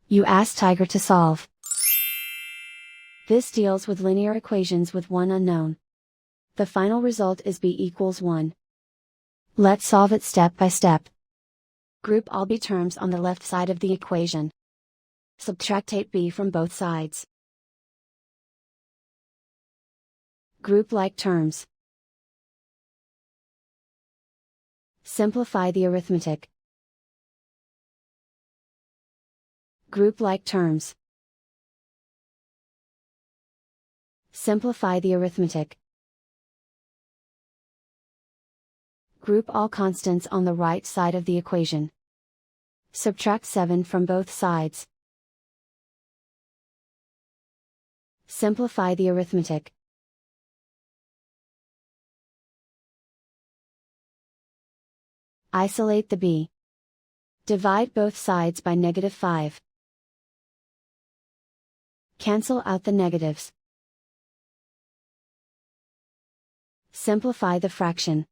You ask Tiger to solve. This deals with linear equations with one unknown. The final result is b equals 1. Let's solve it step by step. Group all b terms on the left side of the equation. Subtract 8b from both sides. Group like terms. Simplify the arithmetic. Group like terms. Simplify the arithmetic. Group all constants on the right side of the equation. Subtract 7 from both sides. Simplify the arithmetic. Isolate the b. Divide both sides by -5. Cancel out the negatives. Simplify the fraction.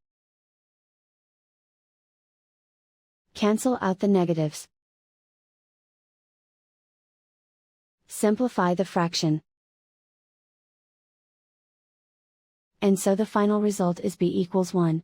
Cancel out the negatives. Simplify the fraction. And so the final result is b equals 1.